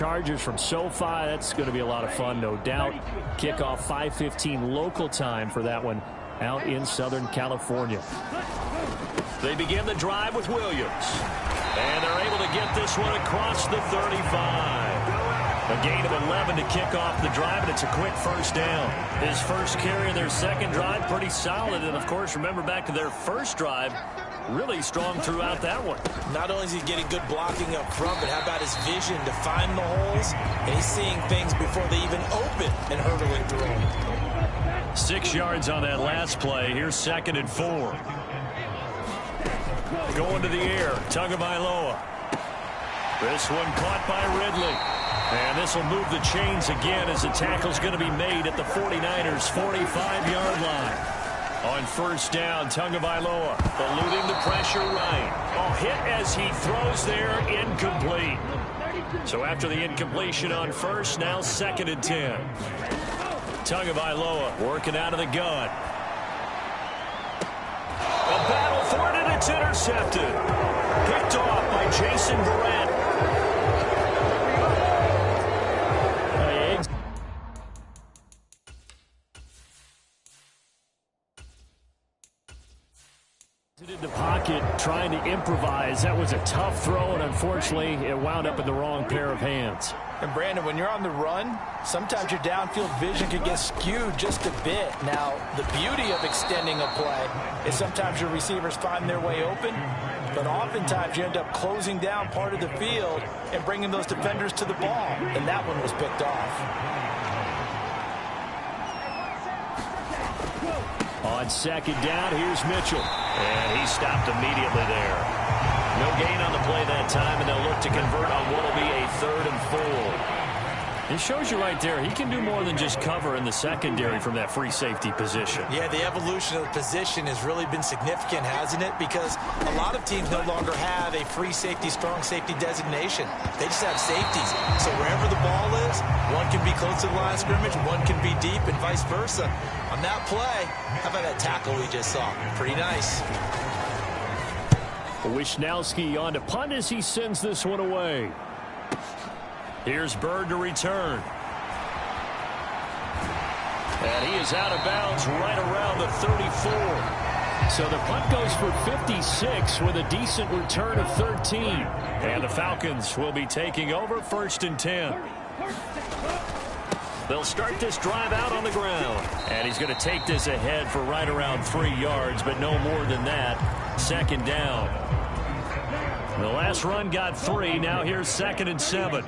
Chargers from SoFi. That's going to be a lot of fun, no doubt. Kickoff 5:15 local time for that one out in Southern California. They begin the drive with Williams. And they're able to get this one across the 35. A gain of 11 to kick off the drive, and it's a quick first down. His first carry of their second drive, pretty solid. And, of course, remember back to their first drive, really strong throughout that one. Not only is he getting good blocking up front, but how about his vision to find the holes? And he's seeing things before they even open and hurdling through them. 6 yards on that last play. Here's 2nd and 4. Going to the air, Tagovailoa. This one caught by Ridley. And this will move the chains again as the tackle's going to be made at the 49ers' 45-yard line. On first down, Tagovailoa eluding the pressure right. Oh, hit as he throws there, incomplete. So after the incompletion on first, now 2nd and 10. Tagovailoa working out of the gun. A battle for it, and it's intercepted. Picked off by Jason Verrett. In the pocket, trying to improvise. That was a tough throw, and unfortunately, it wound up in the wrong pair of hands. And Brandon, when you're on the run, sometimes your downfield vision can get skewed just a bit. Now, the beauty of extending a play is sometimes your receivers find their way open, but oftentimes you end up closing down part of the field and bringing those defenders to the ball, and that one was picked off. On 2nd down, here's Mitchell. And he stopped immediately there. No gain on the play that time, and they'll look to convert on what will be a 3rd and 4. It shows you right there, he can do more than just cover in the secondary from that free safety position. Yeah, the evolution of the position has really been significant, hasn't it? Because a lot of teams no longer have a free safety, strong safety designation. They just have safeties. So wherever the ball is, one can be close to the line of scrimmage, one can be deep, and vice versa. On that play, how about that tackle we just saw? Pretty nice. Wishnowski on to punt as he sends this one away. Here's Bird to return. And he is out of bounds right around the 34. So the punt goes for 56 with a decent return of 13. And the Falcons will be taking over 1st and 10. They'll start this drive out on the ground. And he's going to take this ahead for right around 3 yards, but no more than that. 2nd down. The last run got 3. Now here's 2nd and 7.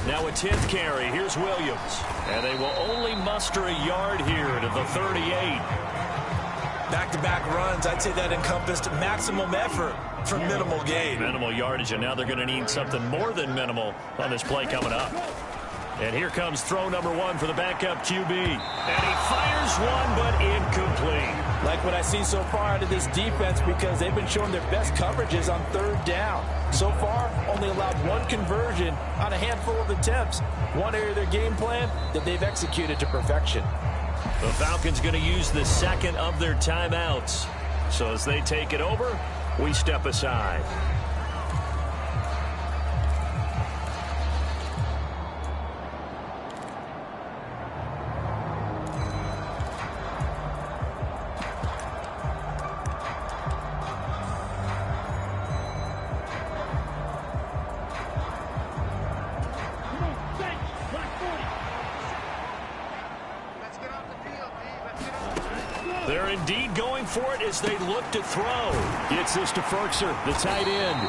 Now a 10th carry. Here's Williams. And they will only muster a yard here to the 38. Back-to-back runs, I'd say that encompassed maximum effort for minimal gain. Minimal yardage, and now they're going to need something more than minimal on this play coming up. And here comes throw number 1 for the backup QB. And he fires one, but incomplete. Like what I see so far out of this defense, because they've been showing their best coverages on 3rd down. So far, only allowed 1 conversion on a handful of attempts. One area of their game plan that they've executed to perfection. The Falcons going to use the 2nd of their timeouts. So as they take it over, we step aside. They're indeed going for it as they look to throw. Gets this to Ferkser, the tight end.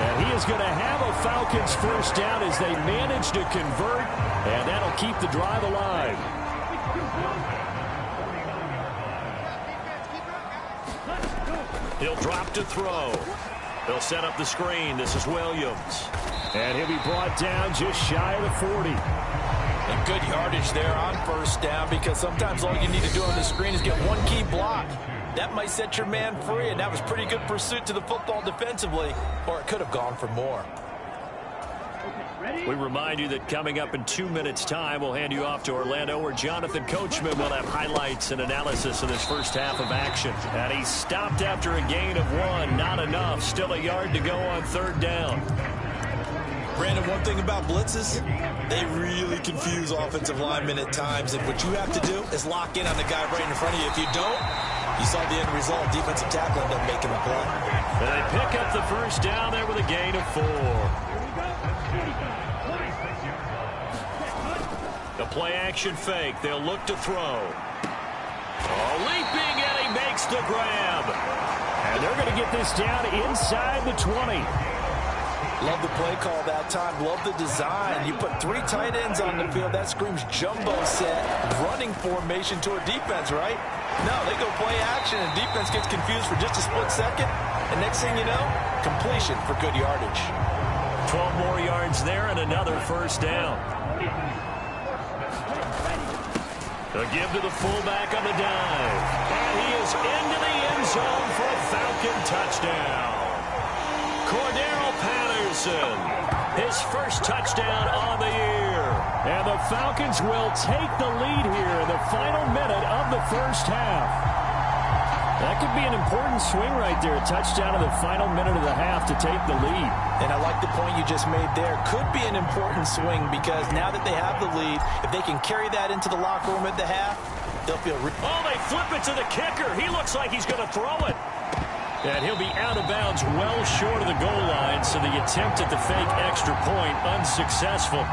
And he is going to have a Falcons 1st down as they manage to convert, and that'll keep the drive alive. He'll drop to throw. They'll set up the screen. This is Williams. And he'll be brought down just shy of the 40. And good yardage there on 1st down, because sometimes all you need to do on the screen is get 1 key block. That might set your man free, and that was pretty good pursuit to the football defensively, or it could have gone for more. We remind you that coming up in 2 minutes' time, we'll hand you off to Orlando, where Jonathan Coachman will have highlights and analysis of this first half of action. And he stopped after a gain of 1. Not enough. Still a yard to go on 3rd down. one thing about blitzes, they really confuse offensive linemen at times. And what you have to do is lock in on the guy right in front of you. If you don't, you saw the end result. Defensive tackle ended up making the play. And they pick up the first down there with a gain of 4. The play action fake. They'll look to throw. Oh, leaping, and he makes the grab. And they're going to get this down inside the 20. Love the play call that time. Love the design. You put 3 tight ends on the field. That screams jumbo set, running formation to a defense, right? No, they go play action, and defense gets confused for just a split second. And next thing you know, completion for good yardage. 12 more yards there and another first down. The give to the fullback on the dive. And he is into the end zone for a Falcon touchdown. Cordero Patterson, his first touchdown on the year. And the Falcons will take the lead here in the final minute of the first half. That could be an important swing right there. A touchdown in the final minute of the half to take the lead. And I like the point you just made there. Could be an important swing because now that they have the lead, if they can carry that into the locker room at the half, they'll feel... Oh, they flip it to the kicker. He looks like he's going to throw it. And he'll be out of bounds well short of the goal line, so the attempt at the fake extra point unsuccessful.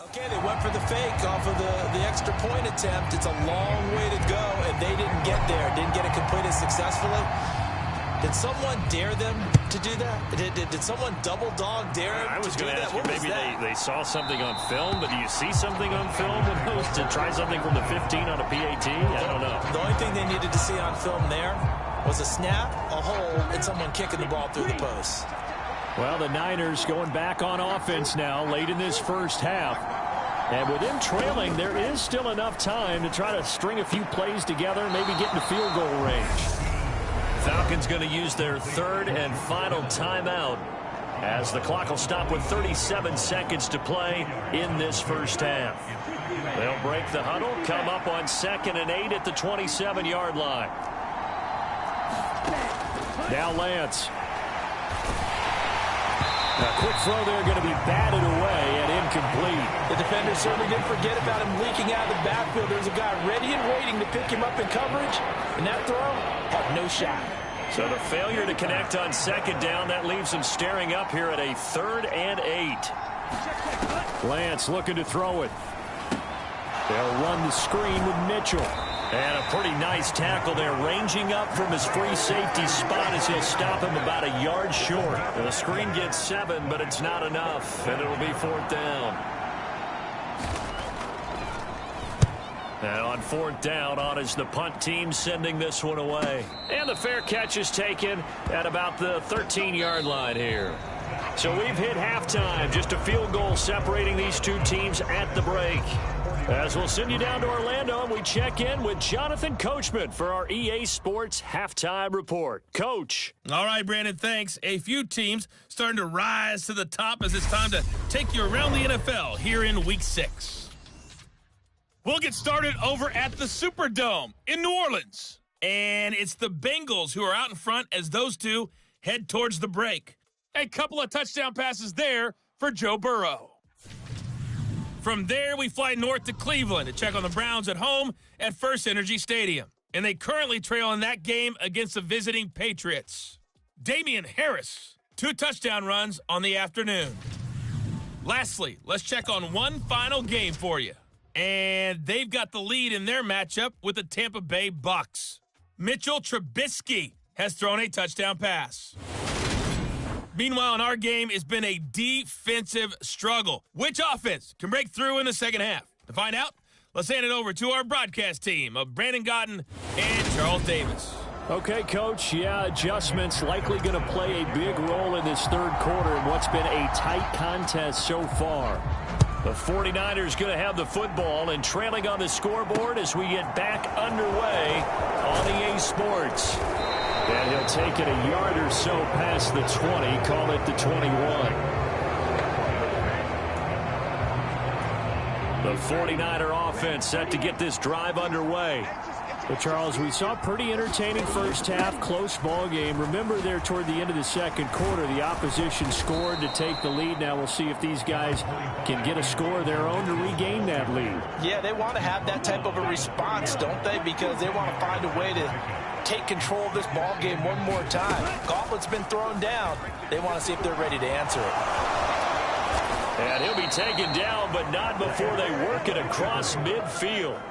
Okay, they went for the fake off of the extra point attempt. It's a long way to go, and they didn't get there. Didn't get it completed successfully. Did someone dare them to do that? Did someone double dog dare them I was to do going to that? ask you, maybe they saw something on film, but do you see something on film to try something from the 15 on a PAT? I don't know. The only thing they needed to see on film there was a snap, a hold, and someone kicking the ball through the post. Well, the Niners going back on offense now late in this first half. And with them trailing, there is still enough time to try to string a few plays together, maybe get into field goal range. Falcons going to use their third and final timeout as the clock will stop with 37 seconds to play in this first half. They'll break the huddle, come up on 2nd and 8 at the 27-yard line. Now Lance. A quick throw there going to be batted away and incomplete. The defender certainly didn't forget about him leaking out of the backfield. There's a guy ready and waiting to pick him up in coverage, and that throw had no shot. So the failure to connect on 2nd down, that leaves him staring up here at a 3rd and 8. Lance looking to throw it. They'll run the screen with Mitchell. And a pretty nice tackle there, ranging up from his free safety spot as he'll stop him about a yard short. The screen gets 7, but it's not enough, and it'll be 4th down. And on 4th down, on is the punt team sending this one away. And the fair catch is taken at about the 13-yard line here. So we've hit halftime, just a field goal separating these two teams at the break. As we'll send you down to Orlando, and we check in with Jonathan Coachman for our EA Sports Halftime Report. Coach. All right, Brandon, thanks. A few teams starting to rise to the top as it's time to take you around the NFL here in Week 6. We'll get started over at the Superdome in New Orleans. And it's the Bengals who are out in front as those two head towards the break. A couple of touchdown passes there for Joe Burrow. From there, we fly north to Cleveland to check on the Browns at home at First Energy Stadium. And they currently trail in that game against the visiting Patriots. Damian Harris, 2 touchdown runs on the afternoon. Lastly, let's check on one final game for you. And they've got the lead in their matchup with the Tampa Bay Bucks. Mitchell Trubisky has thrown a touchdown pass. Meanwhile, in our game, it's been a defensive struggle. Which offense can break through in the second half? To find out, let's hand it over to our broadcast team of Brandon Gotten and Charles Davis. Okay, Coach, adjustments likely going to play a big role in this third quarter in what's been a tight contest so far. The 49ers going to have the football and trailing on the scoreboard as we get back underway on EA Sports. And he'll take it a yard or so past the 20, call it the 21. The 49er offense set to get this drive underway. But, Charles, we saw a pretty entertaining first half, close ball game. Remember there toward the end of the second quarter, the opposition scored to take the lead. Now we'll see if these guys can get a score of their own to regain that lead. Yeah, they want to have that type of a response, don't they? Because they want to find a way to take control of this ball game one more time. Gauntlet's been thrown down. They want to see if they're ready to answer it. And he'll be taken down, but not before they work it across midfield.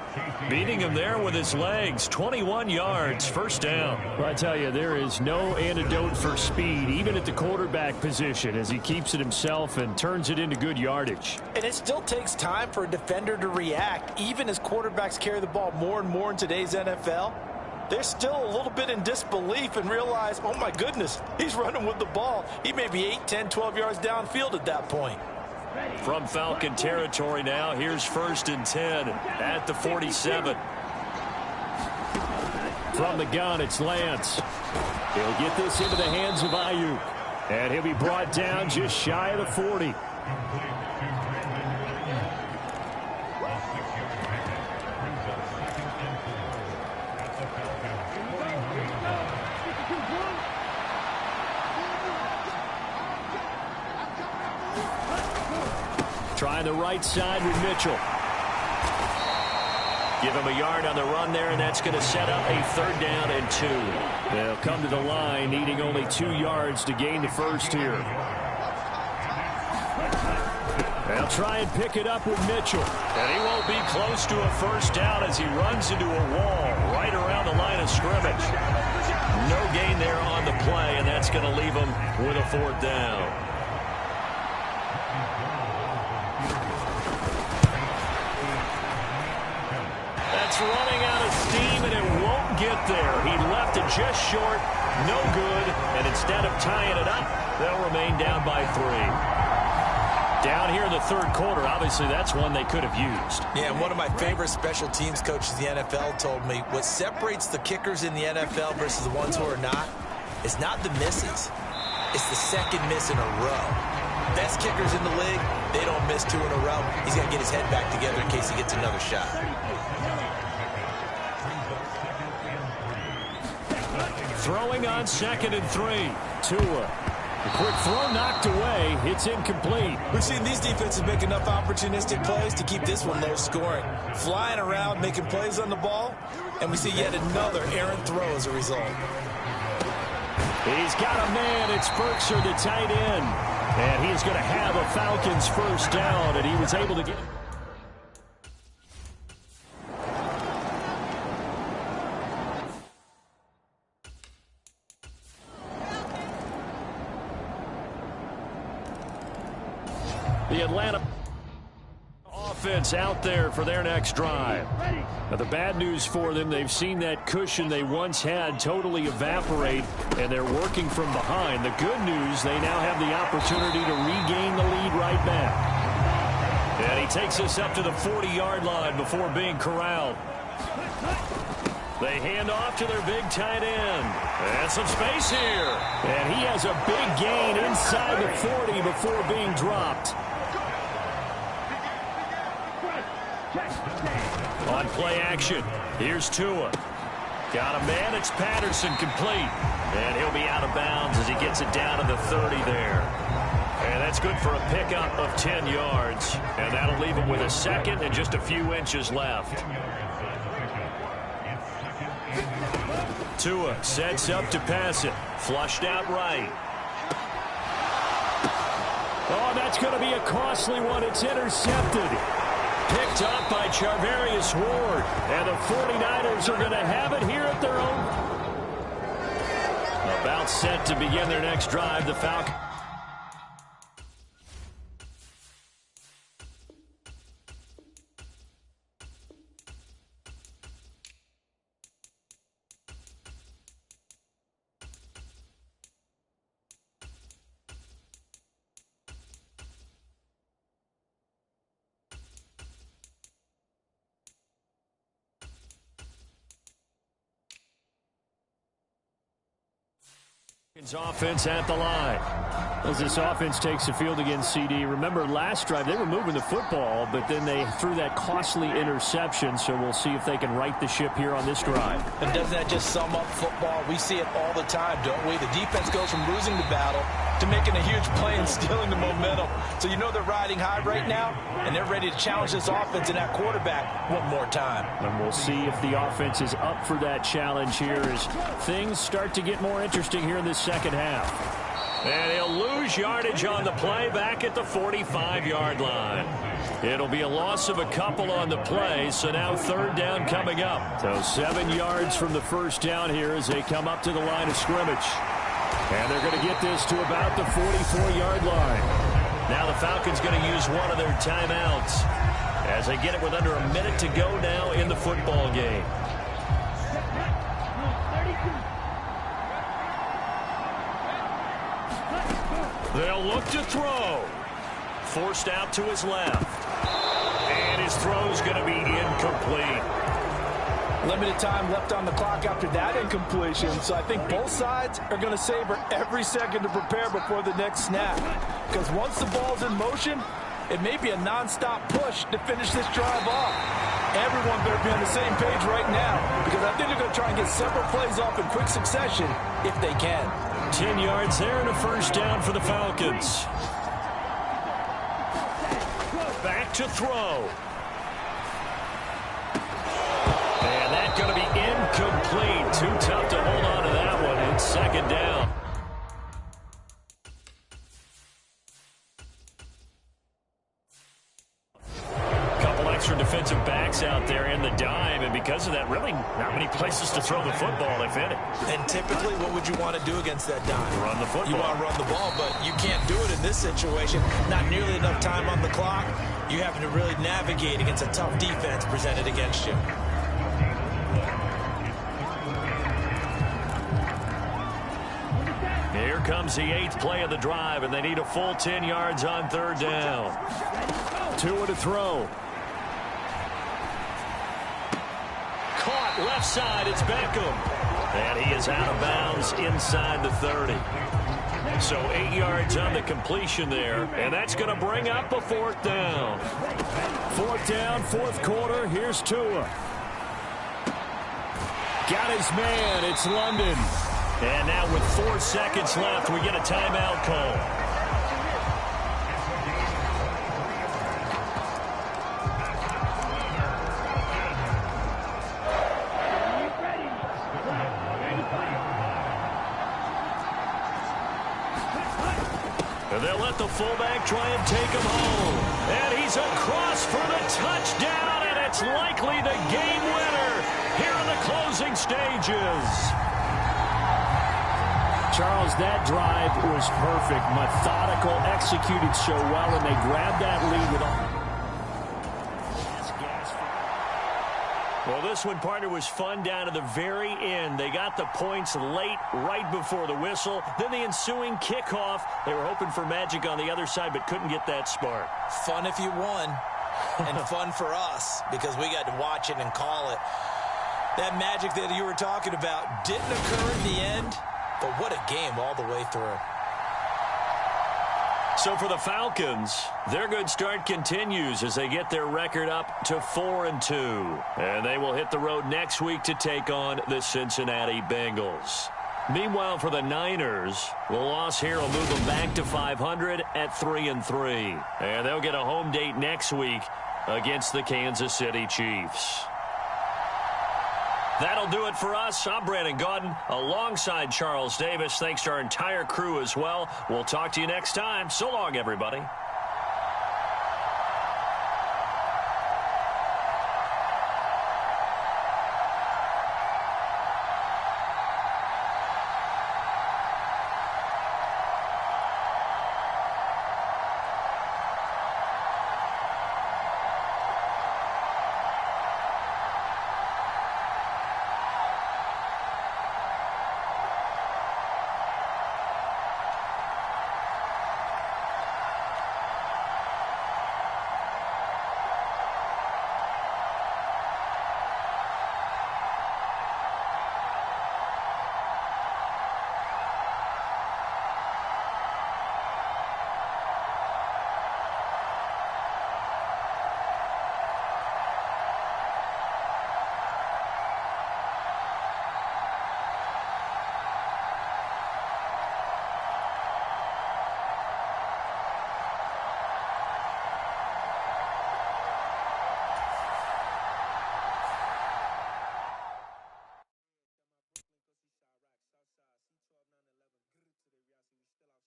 Beating him there with his legs. 21 yards, first down. Well, I tell you, there is no antidote for speed, even at the quarterback position, as he keeps it himself and turns it into good yardage. And it still takes time for a defender to react, even as quarterbacks carry the ball more and more in today's NFL. They're still a little bit in disbelief and realize, oh my goodness, he's running with the ball. He may be 8, 10, 12 yards downfield at that point. From Falcon territory now, here's 1st and 10 at the 47. From the gun, it's Lance. He'll get this into the hands of Ayuk. And he'll be brought down just shy of the 40. Trying the right side with Mitchell. Give him a yard on the run there, and that's going to set up a 3rd down and 2. They'll come to the line, needing only 2 yards to gain the first here. They'll try and pick it up with Mitchell. And he won't be close to a first down as he runs into a wall right around the line of scrimmage. No gain there on the play, and that's going to leave him with a 4th down. Running out of steam, and it won't get there. He left it just short, no good, and instead of tying it up, they'll remain down by 3. Down here in the third quarter, obviously that's one they could have used. Yeah, and one of my favorite special teams coaches in the NFL told me what separates the kickers in the NFL versus the ones who are not is not the misses. It's the second miss in a row. Best kickers in the league, they don't miss 2 in a row. He's got to get his head back together in case he gets another shot. Throwing on 2nd and 3. Tua. The quick throw knocked away. It's incomplete. We've seen these defenses make enough opportunistic plays to keep this one low scoring. Flying around, making plays on the ball, and we see yet another errant throw as a result. He's got a man. It's Berkshire, the tight end. And he's going to have a Falcons first down, and he was able to get it. The Atlanta offense out there for their next drive. Now, the bad news for them, they've seen that cushion they once had totally evaporate, and they're working from behind. The good news, they now have the opportunity to regain the lead right back. And he takes us up to the 40-yard line before being corralled. They hand off to their big tight end. And some space here. And he has a big gain inside the 40 before being dropped. On play action, here's Tua. Got a man, it's Patterson, complete. And he'll be out of bounds as he gets it down to the 30 there. And that's good for a pickup of 10 yards. And that'll leave him with a 2nd and just a few inches left. Tua sets up to pass it. Flushed out right. Oh, that's going to be a costly one. It's intercepted. Picked up by Charvarius Ward. And the 49ers are going to have it here at their own. About set to begin their next drive, the Falcons. Offense at the line. As this offense takes the field against CD. Remember, last drive, they were moving the football, but then they threw that costly interception, so we'll see if they can right the ship here on this drive. And doesn't that just sum up football? We see it all the time, don't we? The defense goes from losing the battle to making a huge play and stealing the momentum. So you know they're riding high right now, and they're ready to challenge this offense and that quarterback one more time. And we'll see if the offense is up for that challenge here as things start to get more interesting here in this second half. And he'll lose yardage on the play back at the 45-yard line. It'll be a loss of a couple on the play, so now third down coming up. So 7 yards from the first down here as they come up to the line of scrimmage. And they're going to get this to about the 44-yard line. Now the Falcons going to use one of their timeouts as they get it with under a minute to go now in the football game. They'll look to throw. Forced out to his left. And his throw's going to be incomplete. Limited time left on the clock after that incompletion, so I think both sides are going to savor every second to prepare before the next snap. Because once the ball's in motion, it may be a non-stop push to finish this drive off. Everyone better be on the same page right now, because I think they're going to try and get several plays off in quick succession if they can. 10 yards there and a first down for the Falcons. Back to throw. And that's going to be incomplete. Too tough to hold on to that one. It's second down. Defensive backs out there in the dime, and because of that, really not many places to throw the football, if any. And typically, what would you want to do against that dime? Run the football. You want to run the ball, but you can't do it in this situation. Not nearly enough time on the clock. You having to really navigate against a tough defense presented against you. Here comes the 8th play of the drive, and they need a full 10 yards on third down. 2 to throw. Caught left side, it's Beckham. And he is out of bounds inside the 30. So 8 yards on the completion there, and that's going to bring up a fourth down. Fourth down, fourth quarter, here's Tua. Got his man, it's London. And now with 4 seconds left, we get a timeout call. They'll let the fullback try and take him home. And he's across for the touchdown, and it's likely the game winner here in the closing stages. Charles, that drive was perfect. Methodical, executed so well, and they grabbed that lead with all. Well, this one, partner, was fun down to the very end. They got the points late, right before the whistle. Then the ensuing kickoff. They were hoping for magic on the other side, but couldn't get that spark. Fun if you won, and fun for us, because we got to watch it and call it. That magic that you were talking about didn't occur in the end, but what a game all the way through. So for the Falcons, their good start continues as they get their record up to 4-2. And they will hit the road next week to take on the Cincinnati Bengals. Meanwhile, for the Niners, the loss here will move them back to 500 at 3-3. And they'll get a home date next week against the Kansas City Chiefs. That'll do it for us. I'm Brandon Gaudin alongside Charles Davis. Thanks to our entire crew as well. We'll talk to you next time. So long, everybody.